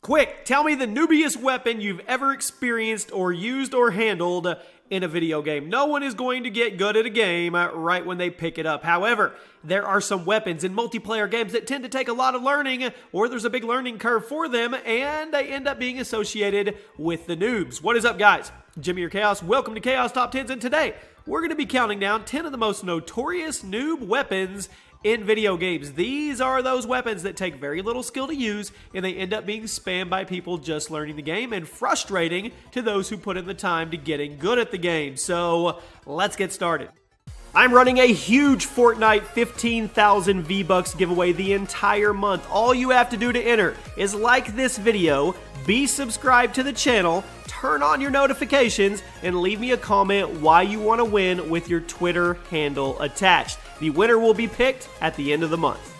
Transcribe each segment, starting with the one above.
Quick, tell me the noobiest weapon you've ever experienced or used or handled in a video game. No one is going to get good at a game right when they pick it up. However, there are some weapons in multiplayer games that tend to take a lot of learning, or there's a big learning curve for them, and they end up being associated with the noobs. What is up, guys? Jimmy or Chaos. Welcome to Chaos Top 10s, and today we're going to be counting down 10 of the most notorious noob weapons in video games. These are those weapons that take very little skill to use, and they end up being spammed by people just learning the game, and frustrating to those who put in the time to getting good at the game. So let's get started. I'm running a huge Fortnite 15,000 V-Bucks giveaway the entire month. All you have to do to enter is like this video, be subscribed to the channel, turn on your notifications, and leave me a comment why you want to win with your Twitter handle attached. The winner will be picked at the end of the month.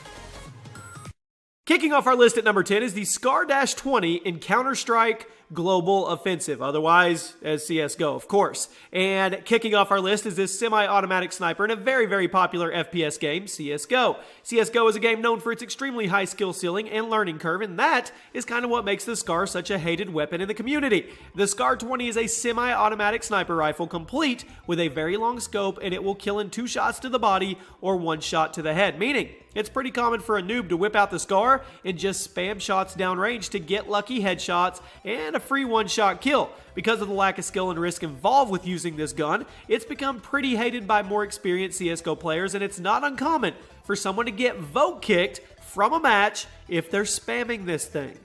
Kicking off our list at number 10 is the Scar-20 in Counter-Strike Global Offensive, otherwise as CSGO, of course. And kicking off our list is this semi-automatic sniper in a very, very popular FPS game, CSGO. CSGO is a game known for its extremely high skill ceiling and learning curve, and that is kind of what makes the Scar such a hated weapon in the community. The Scar-20 is a semi-automatic sniper rifle complete with a very long scope, and it will kill in 2 shots to the body or 1 shot to the head, meaning it's pretty common for a noob to whip out the Scar and just spam shots downrange to get lucky headshots and a free 1-shot kill. Because of the lack of skill and risk involved with using this gun, it's become pretty hated by more experienced CSGO players, and it's not uncommon for someone to get vote kicked from a match if they're spamming this thing.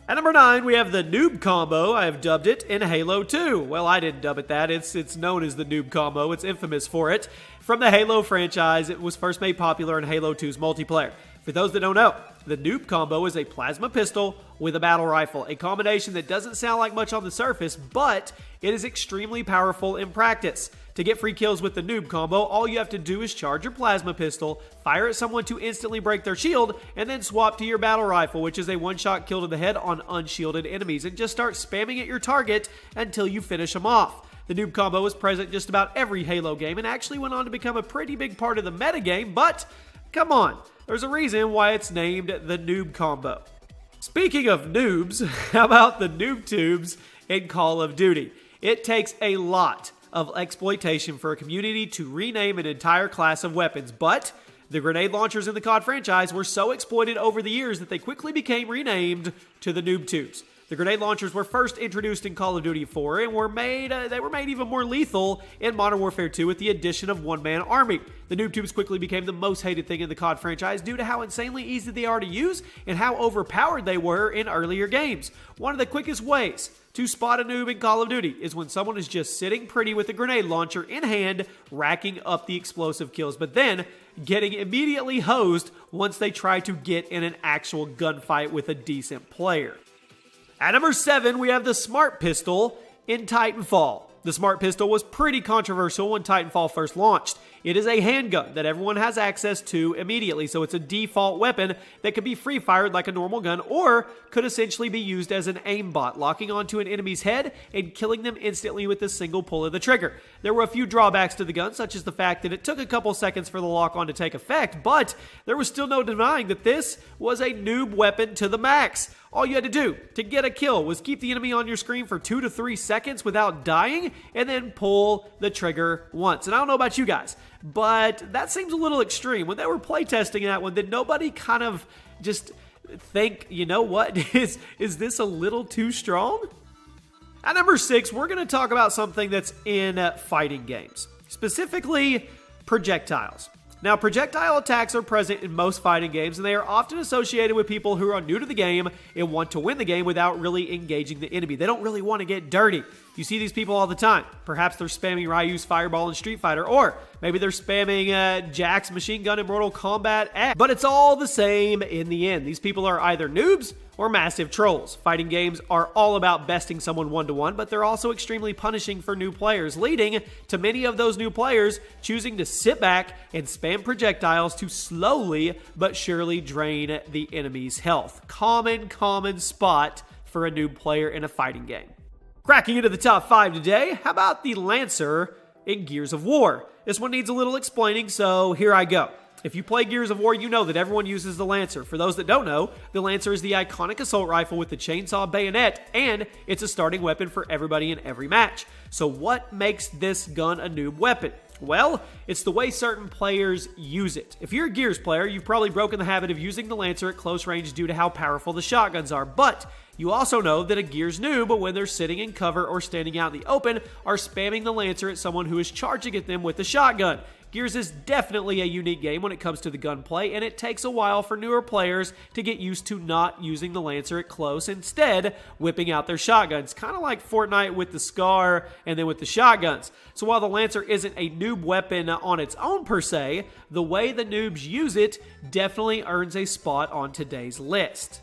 At number 9, we have the Noob Combo. I have dubbed it in Halo 2. Well, I didn't dub it that. It's known as the Noob Combo. It's infamous for it. From the Halo franchise, it was first made popular in Halo 2's multiplayer. For those that don't know, the Noob Combo is a plasma pistol with a battle rifle, a combination that doesn't sound like much on the surface, but it is extremely powerful in practice. To get free kills with the Noob Combo, all you have to do is charge your plasma pistol, fire at someone to instantly break their shield, and then swap to your battle rifle, which is a 1-shot kill to the head on unshielded enemies, and just start spamming at your target until you finish them off. The Noob Combo is present in just about every Halo game and actually went on to become a pretty big part of the metagame, but come on, there's a reason why it's named the Noob Combo. Speaking of noobs, how about the Noob Tubes in Call of Duty? It takes a lot of exploitation for a community to rename an entire class of weapons, but the grenade launchers in the COD franchise were so exploited over the years that they quickly became renamed to the Noob Tubes. The grenade launchers were first introduced in Call of Duty 4 and were made even more lethal in Modern Warfare 2 with the addition of one-man army. The Noob Tubes quickly became the most hated thing in the COD franchise due to how insanely easy they are to use and how overpowered they were in earlier games. One of the quickest ways to spot a noob in Call of Duty is when someone is just sitting pretty with a grenade launcher in hand, racking up the explosive kills, but then getting immediately hosed once they try to get in an actual gunfight with a decent player. At number 7, we have the Smart Pistol in Titanfall. The Smart Pistol was pretty controversial when Titanfall first launched. It is a handgun that everyone has access to immediately, so it's a default weapon that could be free-fired like a normal gun or could essentially be used as an aimbot, locking onto an enemy's head and killing them instantly with a single pull of the trigger. There were a few drawbacks to the gun, such as the fact that it took a couple seconds for the lock-on to take effect, but there was still no denying that this was a noob weapon to the max. All you had to do to get a kill was keep the enemy on your screen for 2 to 3 seconds without dying, and then pull the trigger once. And I don't know about you guys, but that seems a little extreme. When they were playtesting that one, did nobody kind of just think, you know what, is this a little too strong? At number 6, we're going to talk about something that's in fighting games, specifically projectiles. Now, projectile attacks are present in most fighting games, and they are often associated with people who are new to the game and want to win the game without really engaging the enemy. They don't really want to get dirty. You see these people all the time. Perhaps they're spamming Ryu's Fireball in Street Fighter, or maybe they're spamming Jack's machine gun in Mortal Kombat X. But it's all the same in the end. These people are either noobs or massive trolls. Fighting games are all about besting someone one-to-one, but they're also extremely punishing for new players, leading to many of those new players choosing to sit back and spam projectiles to slowly but surely drain the enemy's health. Common spot for a noob player in a fighting game. Cracking into the top 5 today, how about the Lancer in Gears of War? This one needs a little explaining, so here I go. If you play Gears of War, you know that everyone uses the Lancer. For those that don't know, the Lancer is the iconic assault rifle with the chainsaw bayonet, and it's a starting weapon for everybody in every match. So what makes this gun a noob weapon? Well, it's the way certain players use it. If you're a Gears player, you've probably broken the habit of using the Lancer at close range due to how powerful the shotguns are, but you also know that a Gears noob, when they're sitting in cover or standing out in the open, are spamming the Lancer at someone who is charging at them with the shotgun. Gears is definitely a unique game when it comes to the gunplay, and it takes a while for newer players to get used to not using the Lancer at close, instead whipping out their shotguns, kind of like Fortnite with the SCAR and then with the shotguns. So while the Lancer isn't a noob weapon on its own per se, the way the noobs use it definitely earns a spot on today's list.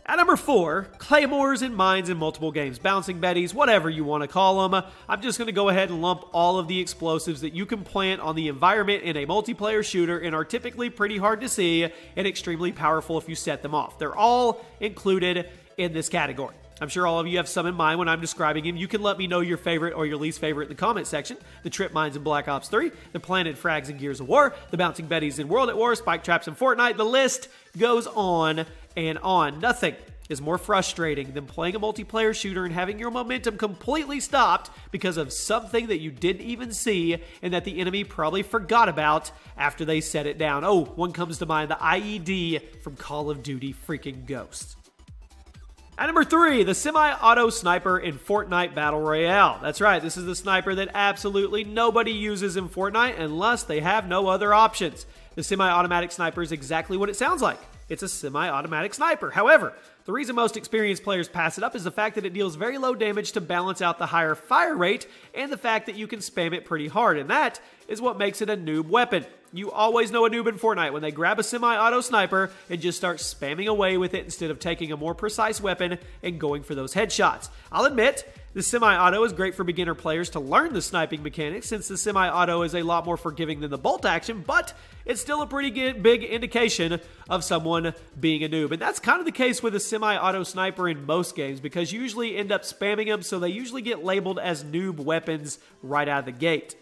At number 4, claymores and mines in multiple games, bouncing betties, whatever you want to call them. I'm just going to go ahead and lump all of the explosives that you can plant on the environment in a multiplayer shooter and are typically pretty hard to see and extremely powerful if you set them off. They're all included in this category. I'm sure all of you have some in mind when I'm describing them. You can let me know your favorite or your least favorite in the comment section. The trip mines in Black Ops 3, the planted frags in Gears of War, the bouncing betties in World at War, spike traps in Fortnite. The list goes on and on. Nothing is more frustrating than playing a multiplayer shooter and having your momentum completely stopped because of something that you didn't even see and that the enemy probably forgot about after they set it down. Oh, one comes to mind, the IED from Call of Duty freaking Ghosts. At number 3, the semi-auto sniper in Fortnite Battle Royale. That's right, this is the sniper that absolutely nobody uses in Fortnite unless they have no other options. The semi-automatic sniper is exactly what it sounds like. It's a semi-automatic sniper. However, the reason most experienced players pass it up is the fact that it deals very low damage to balance out the higher fire rate and the fact that you can spam it pretty hard, and that is what makes it a noob weapon. You always know a noob in Fortnite when they grab a semi-auto sniper and just start spamming away with it instead of taking a more precise weapon and going for those headshots. I'll admit, the semi-auto is great for beginner players to learn the sniping mechanics since the semi-auto is a lot more forgiving than the bolt action, but it's still a pretty big indication of someone being a noob. And that's kind of the case with a semi-auto sniper in most games because you usually end up spamming them, so they usually get labeled as noob weapons right out of the gate.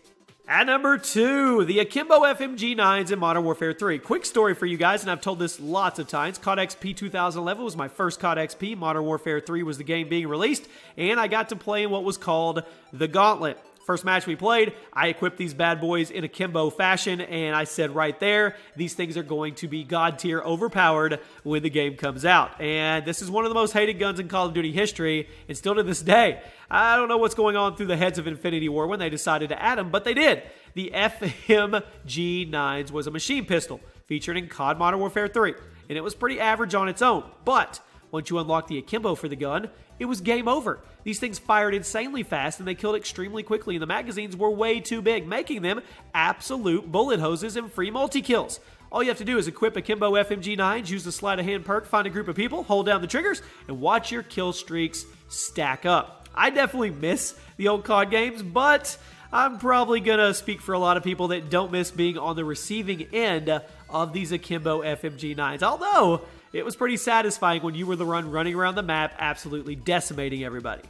At number 2, the Akimbo FMG9s in Modern Warfare 3. Quick story for you guys, and I've told this lots of times. COD XP 2011 was my first COD XP. Modern Warfare 3 was the game being released, and I got to play in what was called the Gauntlet. First match we played, I equipped these bad boys in Akimbo fashion, and I said right there, these things are going to be God tier overpowered when the game comes out. And this is one of the most hated guns in Call of Duty history, and still to this day. I don't know what's going on through the heads of Infinity Ward when they decided to add them, but they did. The FMG9s was a machine pistol featured in COD Modern Warfare 3, and it was pretty average on its own. But once you unlock the Akimbo for the gun, it was game over. These things fired insanely fast and they killed extremely quickly, and the magazines were way too big, making them absolute bullet hoses and free multi-kills. All you have to do is equip Akimbo FMG9s, use the sleight of hand perk, find a group of people, hold down the triggers, and watch your kill streaks stack up. I definitely miss the old COD games, but I'm probably gonna speak for a lot of people that don't miss being on the receiving end of these Akimbo FMG9s. Although, it was pretty satisfying when you were the one running around the map, absolutely decimating everybody.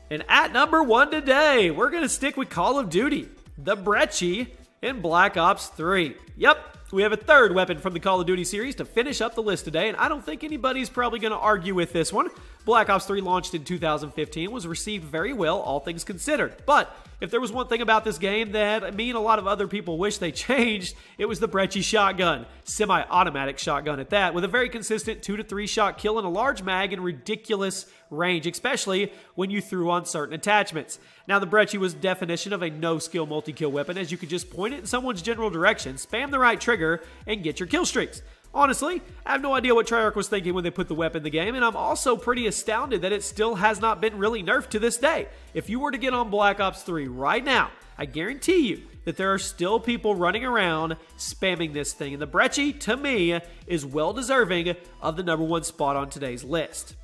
And at number 1 today, we're gonna stick with Call of Duty, the Brecci in Black Ops 3. Yep. We have a third weapon from the Call of Duty series to finish up the list today, and I don't think anybody's probably going to argue with this one. Black Ops 3 launched in 2015, was received very well, all things considered. But if there was one thing about this game that me and a lot of other people wish they changed, it was the Brecci shotgun. Semi-automatic shotgun at that, with a very consistent 2 to 3 shot kill and a large mag and ridiculous range, especially when you threw on certain attachments. Now, the Brecci was definition of a no-skill multi-kill weapon, as you could just point it in someone's general direction, spam the right trigger, and get your kill streaks. Honestly, I have no idea what Treyarch was thinking when they put the weapon in the game, and I'm also pretty astounded that it still has not been really nerfed to this day. If you were to get on Black Ops 3 right now, I guarantee you that there are still people running around spamming this thing, and the Brecci, to me, is well deserving of the number 1 spot on today's list.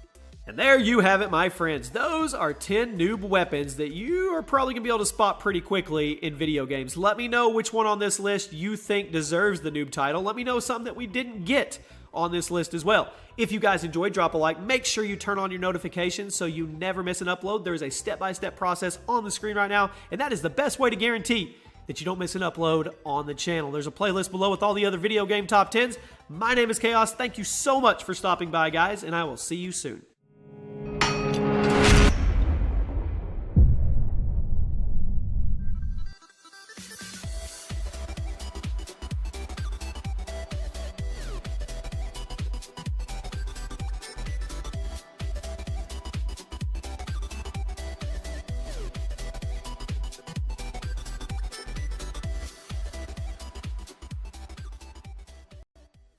And there you have it, my friends. Those are 10 noob weapons that you are probably going to be able to spot pretty quickly in video games. Let me know which one on this list you think deserves the noob title. Let me know something that we didn't get on this list as well. If you guys enjoyed, drop a like. Make sure you turn on your notifications so you never miss an upload. There is a step-by-step process on the screen right now, and that is the best way to guarantee that you don't miss an upload on the channel. There's a playlist below with all the other video game top 10s. My name is Chaos. Thank you so much for stopping by, guys, and I will see you soon.